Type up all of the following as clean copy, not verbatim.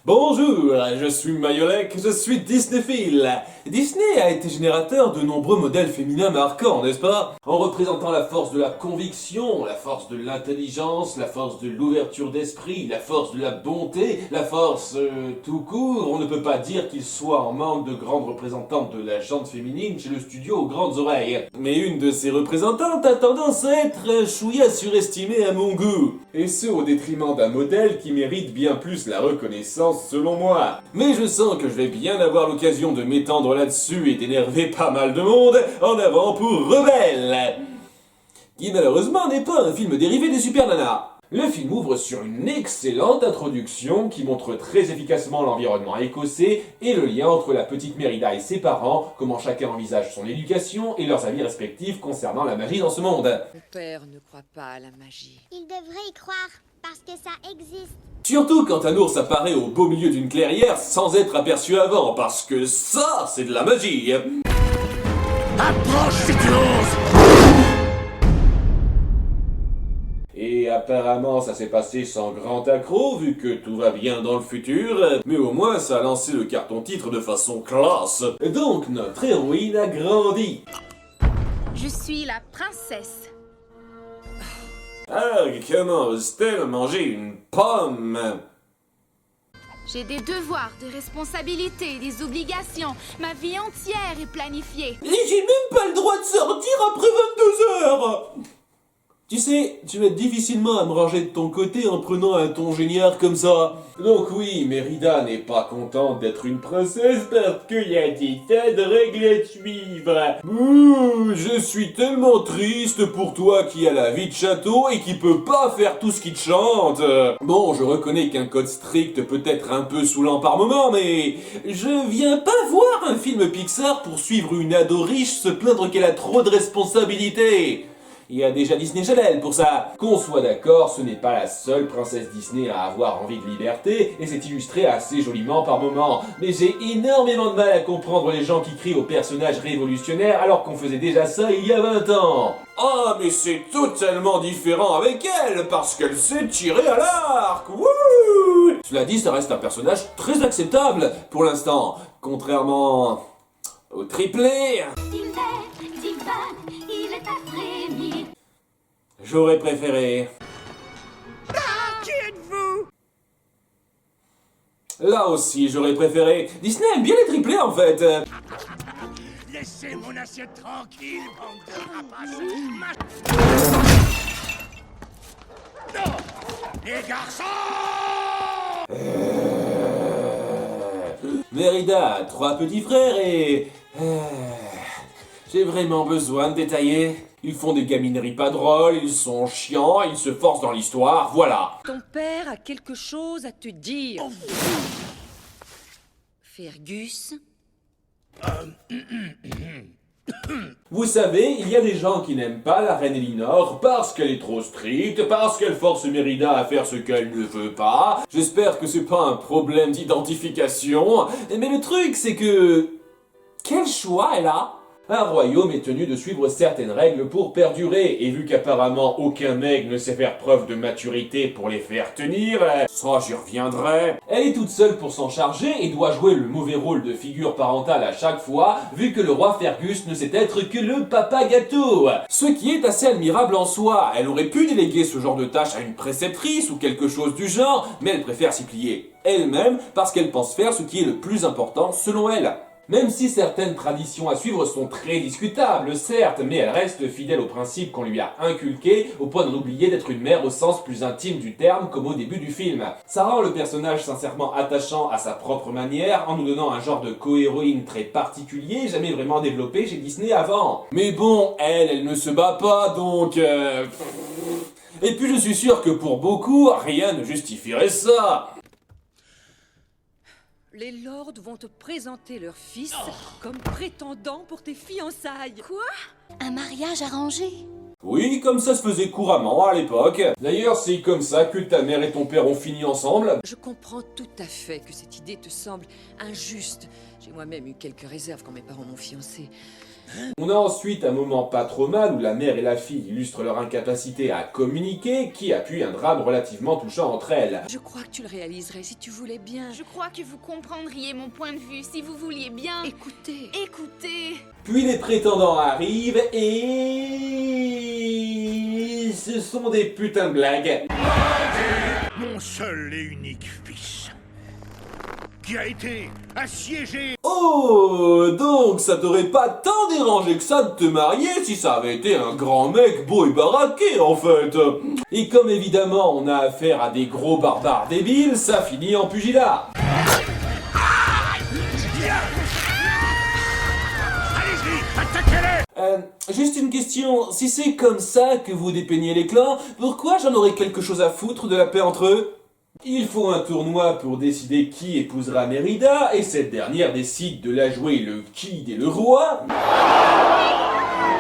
Bonjour, je suis Mayolek, je suis Disneyphile. Disney a été générateur de nombreux modèles féminins marquants, n'est-ce pas? En représentant la force de la conviction, la force de l'intelligence, la force de l'ouverture d'esprit, la force de la bonté, la force tout court, on ne peut pas dire qu'il soit en manque de grandes représentantes de la gente féminine chez le studio aux grandes oreilles. Mais une de ces représentantes a tendance à être un chouïa surestimée à mon goût. Et ce au détriment d'un modèle qui mérite bien plus la reconnaissance selon moi. Mais je sens que je vais bien avoir l'occasion de m'étendre là-dessus et d'énerver pas mal de monde. En avant pour Rebelle, qui malheureusement n'est pas un film dérivé des Super Nanas. Le film ouvre sur une excellente introduction qui montre très efficacement l'environnement écossais et le lien entre la petite Mérida et ses parents, comment chacun envisage son éducation et leurs avis respectifs concernant la magie dans ce monde. Mon père ne croit pas à la magie. Il devrait y croire, parce que ça existe. Surtout quand un ours apparaît au beau milieu d'une clairière sans être aperçu avant, parce que ça, c'est de la magie. Approche si tu oses! Et apparemment ça s'est passé sans grand accroc vu que tout va bien dans le futur, mais au moins ça a lancé le carton-titre de façon classe. Donc notre héroïne a grandi. Je suis la princesse. Ah, comment ose-t-elle manger une pomme? J'ai des devoirs, des responsabilités, des obligations. Ma vie entière est planifiée. Et j'ai même pas le droit de sortir après 22 heures. Tu sais, tu vas difficilement à me ranger de ton côté en prenant un ton génial comme ça. Donc oui, Mérida n'est pas contente d'être une princesse parce qu'il y a des tas de règles à suivre. Ouh, je suis tellement triste pour toi qui a la vie de château et qui peut pas faire tout ce qui te chante. Bon, je reconnais qu'un code strict peut être un peu saoulant par moment, mais je viens pas voir un film Pixar pour suivre une ado riche se plaindre qu'elle a trop de responsabilités. Il y a déjà Disney Channel pour ça. Qu'on soit d'accord, ce n'est pas la seule princesse Disney à avoir envie de liberté, et c'est illustré assez joliment par moments. Mais j'ai énormément de mal à comprendre les gens qui crient aux personnages révolutionnaires alors qu'on faisait déjà ça il y a 20 ans. Ah, mais c'est totalement différent avec elle, parce qu'elle sait tirer à l'arc. Wouh! Cela dit, ça reste un personnage très acceptable pour l'instant, contrairement au triplé. J'aurais préféré. Qui êtes-vous? Là aussi, j'aurais préféré. Disney aime bien les triplés en fait. Laissez mon assiette tranquille, bande de rapaces! Non! Les garçons! Mérida a 3 petits frères et... j'ai vraiment besoin de détailler. Ils font des gamineries pas drôles, ils sont chiants, ils se forcent dans l'histoire, voilà. Ton père a quelque chose à te dire. Fergus? Vous savez, il y a des gens qui n'aiment pas la reine Elinor parce qu'elle est trop stricte, parce qu'elle force Mérida à faire ce qu'elle ne veut pas. J'espère que c'est pas un problème d'identification. Mais le truc, c'est que... quel choix elle a? Un royaume est tenu de suivre certaines règles pour perdurer, et vu qu'apparemment aucun mec ne sait faire preuve de maturité pour les faire tenir, ça j'y reviendrai. Elle est toute seule pour s'en charger et doit jouer le mauvais rôle de figure parentale à chaque fois, vu que le roi Fergus ne sait être que le papa gâteau. Ce qui est assez admirable en soi. Elle aurait pu déléguer ce genre de tâche à une préceptrice ou quelque chose du genre, mais elle préfère s'y plier elle-même parce qu'elle pense faire ce qui est le plus important selon elle. Même si certaines traditions à suivre sont très discutables, certes, mais elle reste fidèle aux principes qu'on lui a inculqués, au point d'en oublier d'être une mère au sens plus intime du terme, comme au début du film. Ça rend le personnage sincèrement attachant à sa propre manière, en nous donnant un genre de co-héroïne très particulier, jamais vraiment développé chez Disney avant. Mais bon, elle ne se bat pas, donc... Et puis je suis sûr que pour beaucoup, rien ne justifierait ça. Les lords vont te présenter leur fils comme prétendant pour tes fiançailles. Quoi? Un mariage arrangé. Oui, comme ça se faisait couramment à l'époque. D'ailleurs, c'est comme ça que ta mère et ton père ont fini ensemble. Je comprends tout à fait que cette idée te semble injuste. J'ai moi-même eu quelques réserves quand mes parents m'ont fiancée. On a ensuite un moment pas trop mal où la mère et la fille illustrent leur incapacité à communiquer, qui appuie un drame relativement touchant entre elles. Je crois que tu le réaliserais si tu voulais bien. Je crois que vous comprendriez mon point de vue si vous vouliez bien Écoutez. écouter. Puis les prétendants arrivent et... ce sont des putains de blagues. Mon seul et unique fils, qui a été assiégé. Oh, donc ça t'aurait pas tant dérangé que ça de te marier si ça avait été un grand mec beau et baraqué en fait. Et comme évidemment on a affaire à des gros barbares débiles, ça finit en pugilat. Allez-y, attaquez-les. Juste une question, si c'est comme ça que vous dépeignez les clans, pourquoi j'en aurais quelque chose à foutre de la paix entre eux? Il faut un tournoi pour décider qui épousera Mérida, et cette dernière décide de la jouer le Kid et le Roi.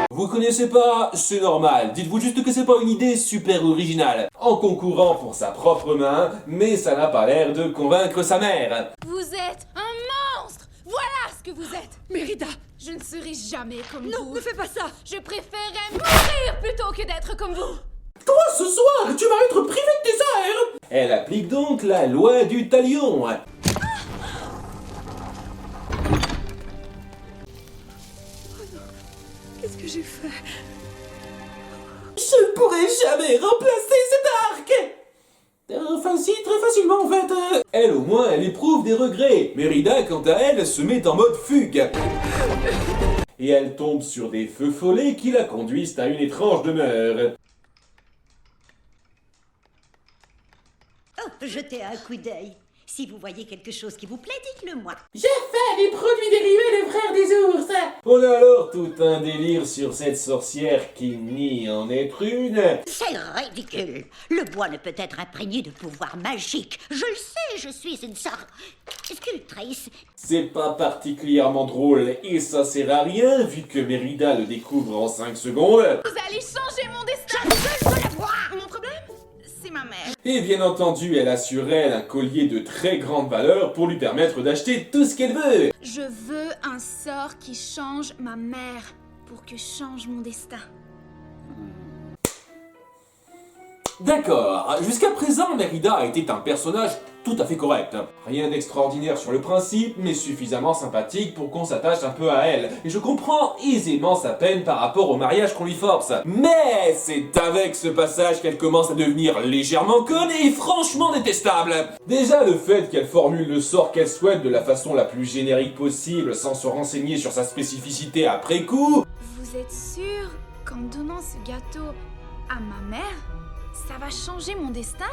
Vous connaissez pas? C'est normal, dites-vous juste que c'est pas une idée super originale. En concourant pour sa propre main, mais ça n'a pas l'air de convaincre sa mère. Vous êtes un monstre. Voilà ce que vous êtes. Mérida! Je ne serai jamais comme Non, vous. ne fais pas ça! Je préférerais mourir plutôt que d'être comme vous. Toi, ce soir, tu vas être privé de tes airs. Elle applique donc la loi du talion. Qu'est-ce que j'ai fait? Je ne pourrai jamais remplacer cet arc. Enfin si, très facilement en fait. Elle au moins, elle éprouve des regrets. Mérida, quant à elle, se met en mode fugue. Et elle tombe sur des feux follets qui la conduisent à une étrange demeure. Oh, jetez un coup d'œil. Si vous voyez quelque chose qui vous plaît, dites-le-moi. J'ai fait des produits dérivés des frères des ours. On a alors tout un délire sur cette sorcière qui nie en être une. C'est ridicule. Le bois ne peut être imprégné de pouvoirs magiques. Je le sais, je suis une sculptrice. C'est pas particulièrement drôle et ça sert à rien vu que Mérida le découvre en 5 secondes. Vous allez changer mon destin. Je veux la voir. Mon problème, c'est ma mère. Et bien entendu, elle a sur elle un collier de très grande valeur pour lui permettre d'acheter tout ce qu'elle veut. Je veux un sort qui change ma mère pour que change mon destin. D'accord, jusqu'à présent, Mérida était un personnage tout à fait correct. Rien d'extraordinaire sur le principe, mais suffisamment sympathique pour qu'on s'attache un peu à elle. Et je comprends aisément sa peine par rapport au mariage qu'on lui force. Mais c'est avec ce passage qu'elle commence à devenir légèrement conne et franchement détestable. Déjà, le fait qu'elle formule le sort qu'elle souhaite de la façon la plus générique possible sans se renseigner sur sa spécificité après coup. Vous êtes sûr qu'en donnant ce gâteau à ma mère, ça va changer mon destin?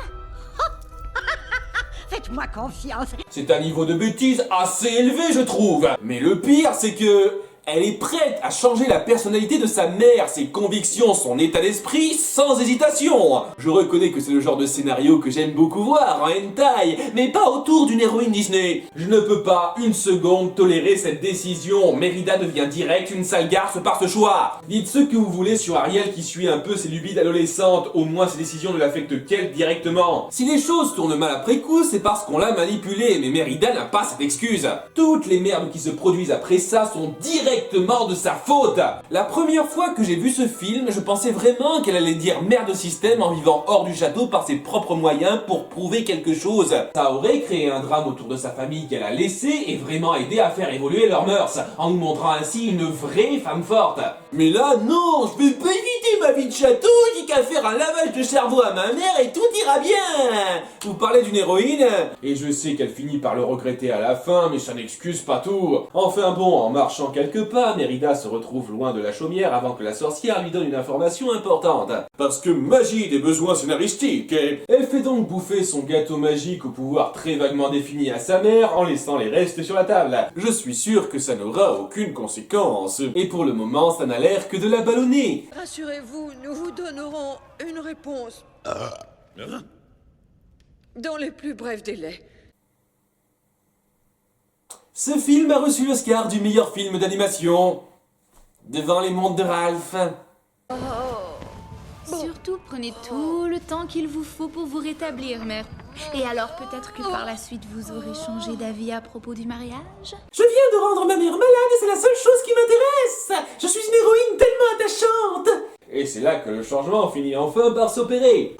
Faites-moi confiance. C'est un niveau de bêtise assez élevé, je trouve. Mais le pire, c'est que... elle est prête à changer la personnalité de sa mère, ses convictions, son état d'esprit, sans hésitation. Je reconnais que c'est le genre de scénario que j'aime beaucoup voir en hentai, mais pas autour d'une héroïne Disney. Je ne peux pas une seconde tolérer cette décision. Mérida devient direct une sale garce par ce choix. Dites ce que vous voulez sur Ariel qui suit un peu ses lubies d'adolescente, au moins ses décisions ne l'affectent qu'elle directement. Si les choses tournent mal après coup, c'est parce qu'on l'a manipulée, mais Mérida n'a pas cette excuse. Toutes les merdes qui se produisent après ça sont directement de sa faute. La première fois que j'ai vu ce film, je pensais vraiment qu'elle allait dire merde au système en vivant hors du château par ses propres moyens pour prouver quelque chose. Ça aurait créé un drame autour de sa famille qu'elle a laissé et vraiment aidé à faire évoluer leurs mœurs, en nous montrant ainsi une vraie femme forte. Mais là, non, je peux pas éviter ma vie de château, j'ai qu'à faire un lavage de cerveau à ma mère et tout ira bien. Vous parlez d'une héroïne, et je sais qu'elle finit par le regretter à la fin, mais ça n'excuse pas tout. Enfin bon, en marchant quelques pas, Mérida se retrouve loin de la chaumière avant que la sorcière lui donne une information importante. Parce que magie des besoins scénaristiques. Elle fait donc bouffer son gâteau magique au pouvoir très vaguement défini à sa mère en laissant les restes sur la table. Je suis sûr que ça n'aura aucune conséquence. Et pour le moment, ça n'a l'air que de la ballonner. Rassurez-vous, nous vous donnerons une réponse. Dans les plus brefs délais. Ce film a reçu l'Oscar du meilleur film d'animation. Devant les mondes de Ralph. Surtout, prenez tout le temps qu'il vous faut pour vous rétablir, mère. Et alors, peut-être que par la suite, vous aurez changé d'avis à propos du mariage? Je viens de rendre ma mère malade et c'est la seule chose qui m'intéresse. Je suis une héroïne tellement attachante. Et c'est là que le changement finit enfin par s'opérer.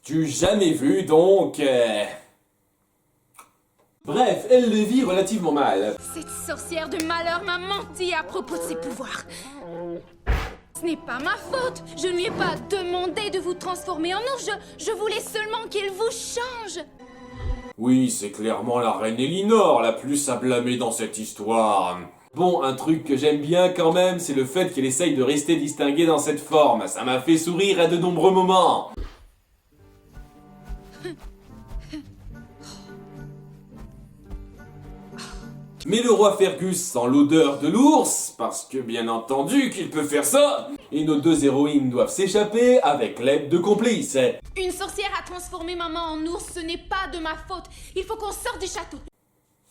Tu jamais vu donc Bref, elle le vit relativement mal. Cette sorcière de malheur m'a menti à propos de ses pouvoirs. Ce n'est pas ma faute. Je ne lui ai pas demandé de vous transformer en ours. Je voulais seulement qu'il vous change. Oui, c'est clairement la reine Elinor la plus à blâmer dans cette histoire. Bon, un truc que j'aime bien quand même, c'est le fait qu'elle essaye de rester distinguée dans cette forme. Ça m'a fait sourire à de nombreux moments. Mais le roi Fergus sent l'odeur de l'ours, parce que bien entendu qu'il peut faire ça, et nos deux héroïnes doivent s'échapper avec l'aide de complices. Une sorcière a transformé maman en ours, ce n'est pas de ma faute. Il faut qu'on sorte du château.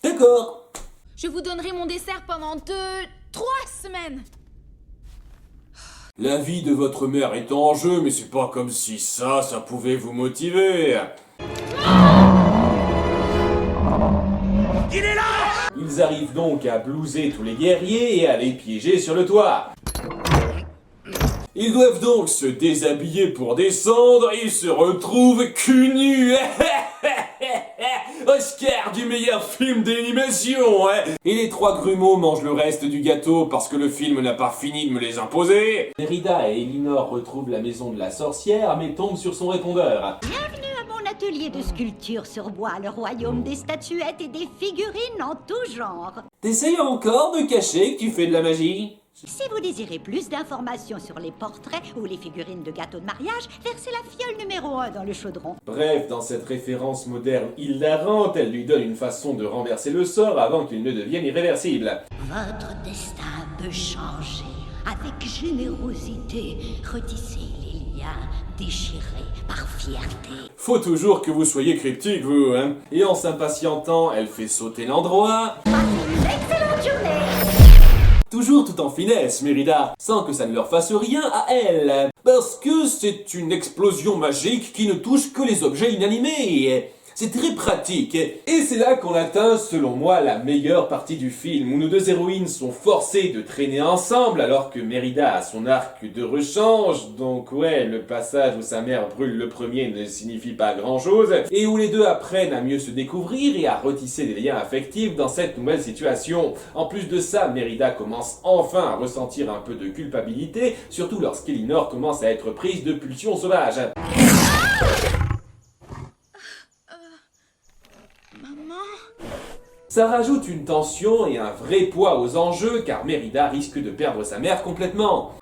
D'accord. Je vous donnerai mon dessert pendant 2-3 semaines. La vie de votre mère est en jeu, mais c'est pas comme si ça pouvait vous motiver. Il est là! Ils arrivent donc à blouser tous les guerriers et à les piéger sur le toit. Ils doivent donc se déshabiller pour descendre et ils se retrouvent cul nus. Oscar du meilleur film d'animation, hein. Et les trois grumeaux mangent le reste du gâteau parce que le film n'a pas fini de me les imposer. Mérida et Elinor retrouvent la maison de la sorcière mais tombent sur son répondeur. Bienvenue à mon atelier de sculpture sur bois, le royaume des statuettes et des figurines en tout genre. T'essayes encore de cacher que tu fais de la magie? Si vous désirez plus d'informations sur les portraits ou les figurines de gâteaux de mariage, versez la fiole numéro 1 dans le chaudron. Bref, dans cette référence moderne hilarante, elle lui donne une façon de renverser le sort avant qu'il ne devienne irréversible. Votre destin peut changer. Avec générosité, retissez les liens déchirés par fierté. Faut toujours que vous soyez cryptique, vous, hein. Et en s'impatientant, elle fait sauter l'endroit. Passez une excellente journée. Toujours tout en finesse, Mérida, sans que ça ne leur fasse rien à elle. Parce que c'est une explosion magique qui ne touche que les objets inanimés. C'est très pratique. Et c'est là qu'on atteint, selon moi, la meilleure partie du film, où nos deux héroïnes sont forcées de traîner ensemble, alors que Mérida a son arc de rechange, donc ouais, le passage où sa mère brûle le premier ne signifie pas grand-chose, et où les deux apprennent à mieux se découvrir et à retisser des liens affectifs dans cette nouvelle situation. En plus de ça, Mérida commence enfin à ressentir un peu de culpabilité, surtout lorsqu'Elinor commence à être prise de pulsions sauvages. Ça rajoute une tension et un vrai poids aux enjeux car Mérida risque de perdre sa mère complètement.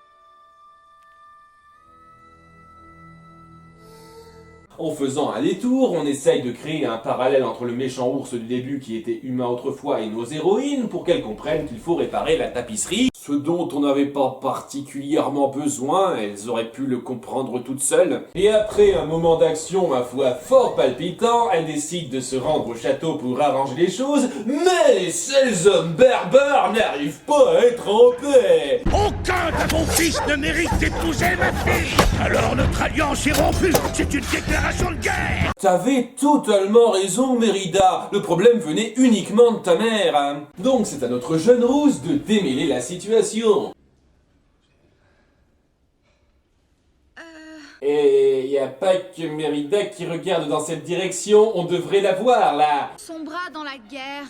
En faisant un détour, on essaye de créer un parallèle entre le méchant ours du début qui était humain autrefois et nos héroïnes pour qu'elles comprennent qu'il faut réparer la tapisserie, ce dont on n'avait pas particulièrement besoin, elles auraient pu le comprendre toutes seules. Et après un moment d'action, ma foi, fort palpitant, elles décident de se rendre au château pour arranger les choses, mais les seuls hommes barbares n'arrivent pas à être en paix. Aucun de vos fils ne mérite d'épouser ma fille! Alors notre alliance est rompue! C'est une déclaration de guerre! T'avais totalement raison, Mérida. Le problème venait uniquement de ta mère. Hein. Donc c'est à notre jeune rousse de démêler la situation. Et y a pas que Mérida qui regarde dans cette direction, on devrait la voir là. Son bras dans la guerre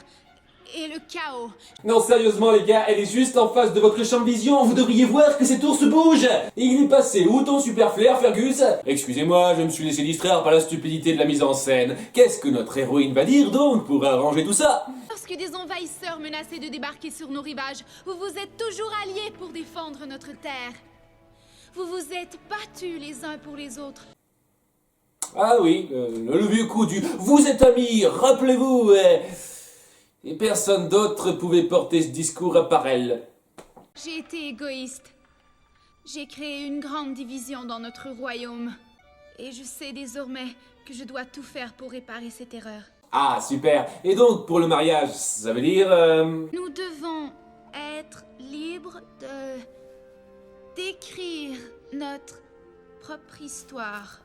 et le chaos. Non, sérieusement les gars, elle est juste en face de votre champ de vision, vous devriez voir que cet ours bouge. Et il est passé où ton super flair, Fergus? Excusez-moi, je me suis laissé distraire par la stupidité de la mise en scène. Qu'est-ce que notre héroïne va dire donc pour arranger tout ça? Lorsque des envahisseurs menaçaient de débarquer sur nos rivages, vous vous êtes toujours alliés pour défendre notre terre. Vous vous êtes battus les uns pour les autres. Ah oui, le vieux coup du « vous êtes amis, rappelez-vous » et personne d'autre pouvait porter ce discours à part elle. J'ai été égoïste. J'ai créé une grande division dans notre royaume. Et je sais désormais que je dois tout faire pour réparer cette erreur. Ah, super. Et donc, pour le mariage, ça veut dire... Nous devons être libres de d'écrire notre propre histoire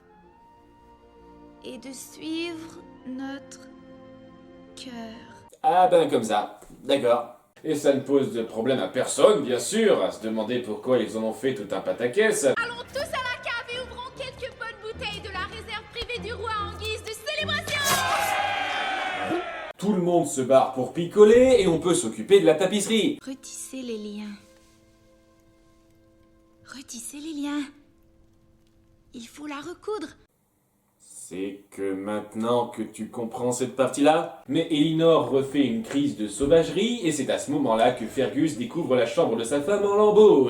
et de suivre notre cœur. Ah ben comme ça, d'accord. Et ça ne pose de problème à personne, bien sûr, à se demander pourquoi ils en ont fait tout un pataquès. Allons tous à la cave et ouvrons quelques bonnes bouteilles de la réserve privée du roi en guise de célébration. Tout le monde se barre pour picoler et on peut s'occuper de la tapisserie. Retissez les liens. Retissez les liens. Il faut la recoudre. C'est que maintenant que tu comprends cette partie-là. Mais Elinor refait une crise de sauvagerie et c'est à ce moment-là que Fergus découvre la chambre de sa femme en lambeaux.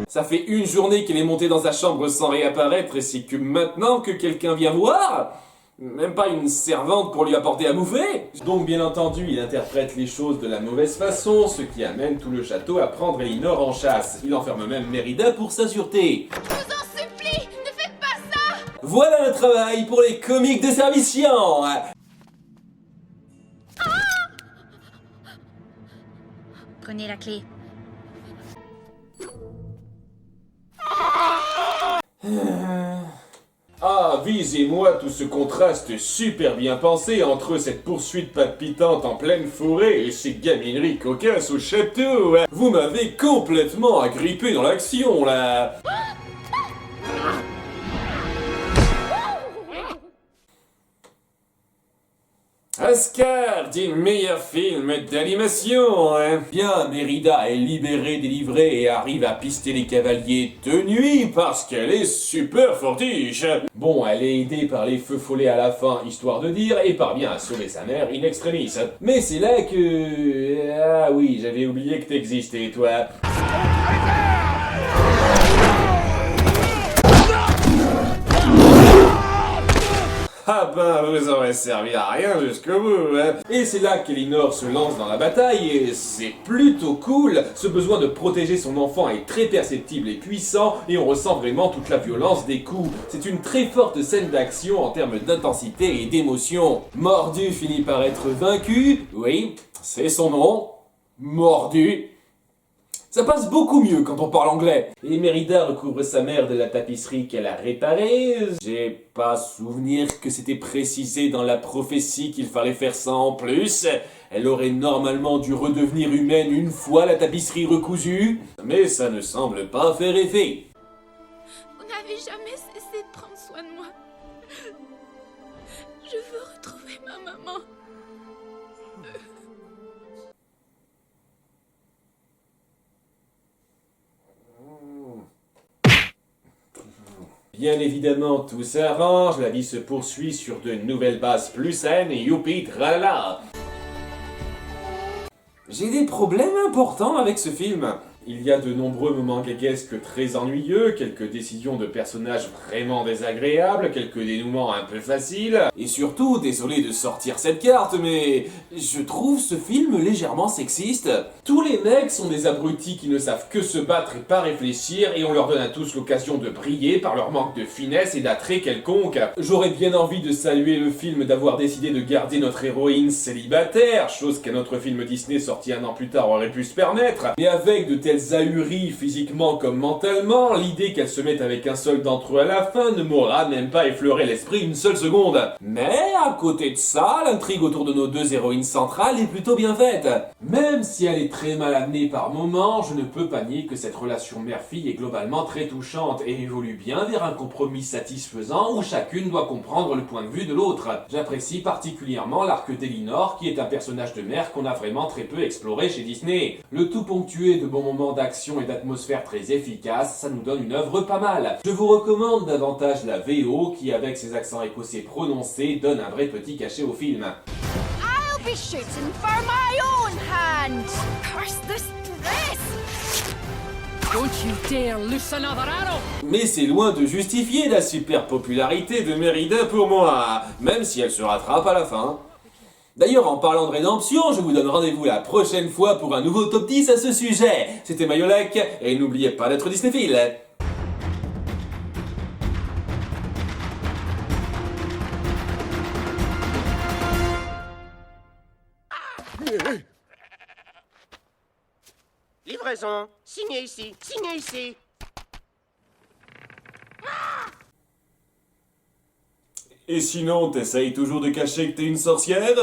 Ça fait une journée qu'elle est montée dans sa chambre sans réapparaître et c'est que maintenant que quelqu'un vient voir, même pas une servante pour lui apporter à bouffer. Donc bien entendu, il interprète les choses de la mauvaise façon, ce qui amène tout le château à prendre Elinor en chasse. Il enferme même Mérida pour sa sûreté. Je vous en supplie, ne faites pas ça. Voilà un travail pour les comiques de service chiant. Prenez la clé. Ah, visez-moi tout ce contraste super bien pensé entre cette poursuite palpitante en pleine forêt et ces gamineries cocasses au château. Vous m'avez complètement agrippé dans l'action, là. Oscar du meilleur film d'animation, hein. Bien, Mérida est libérée, délivrée et arrive à pister les cavaliers de nuit parce qu'elle est super fortiche. Bon, elle est aidée par les feux follets à la fin, histoire de dire, et parvient à sauver sa mère in extremis. Mais c'est là que... Ah oui, j'avais oublié que t'existais, toi. Ah ben, vous aurez servi à rien jusqu'au bout, hein. Et c'est là qu'Elinor se lance dans la bataille, et c'est plutôt cool. Ce besoin de protéger son enfant est très perceptible et puissant, et on ressent vraiment toute la violence des coups. C'est une très forte scène d'action en termes d'intensité et d'émotion. Mordu finit par être vaincu, oui, c'est son nom, Mordu. Ça passe beaucoup mieux quand on parle anglais. Et Mérida recouvre sa mère de la tapisserie qu'elle a réparée. J'ai pas souvenir que c'était précisé dans la prophétie qu'il fallait faire ça en plus. Elle aurait normalement dû redevenir humaine une fois la tapisserie recousue. Mais ça ne semble pas faire effet. Vous n'avez jamais cessé de prendre soin de moi. Je veux retrouver ma maman. Bien évidemment, tout s'arrange, la vie se poursuit sur de nouvelles bases plus saines et youpi tralala. J'ai des problèmes importants avec ce film. Il y a de nombreux moments gaguesques très ennuyeux, quelques décisions de personnages vraiment désagréables, quelques dénouements un peu faciles, et surtout, désolé de sortir cette carte, mais je trouve ce film légèrement sexiste. Tous les mecs sont des abrutis qui ne savent que se battre et pas réfléchir, et on leur donne à tous l'occasion de briller par leur manque de finesse et d'attrait quelconque. J'aurais bien envie de saluer le film d'avoir décidé de garder notre héroïne célibataire, chose qu'un autre film Disney sorti un an plus tard aurait pu se permettre, mais avec de telles ahuries physiquement comme mentalement, l'idée qu'elle se mette avec un seul d'entre eux à la fin ne m'aura même pas effleuré l'esprit une seule seconde. Mais à côté de ça, l'intrigue autour de nos deux héroïnes centrales est plutôt bien faite. Même si elle est très mal amenée par moments, je ne peux pas nier que cette relation mère-fille est globalement très touchante et évolue bien vers un compromis satisfaisant où chacune doit comprendre le point de vue de l'autre. J'apprécie particulièrement l'arc d'Elinor qui est un personnage de mère qu'on a vraiment très peu exploré chez Disney. Le tout ponctué de bons moments d'action et d'atmosphère très efficaces, ça nous donne une œuvre pas mal. Je vous recommande davantage la VO qui, avec ses accents écossais prononcés, donne un vrai petit cachet au film. I'll be shooting for my own hand. Curse this dress. Don't you dare loose another arrow! Mais c'est loin de justifier la super popularité de Mérida pour moi, même si elle se rattrape à la fin. D'ailleurs, en parlant de rédemption, je vous donne rendez-vous la prochaine fois pour un nouveau top 10 à ce sujet. C'était Mayolak, et n'oubliez pas d'être Disneyphile. Livraison. Signez ici. Signez ici. Et sinon, t'essayes toujours de cacher que t'es une sorcière?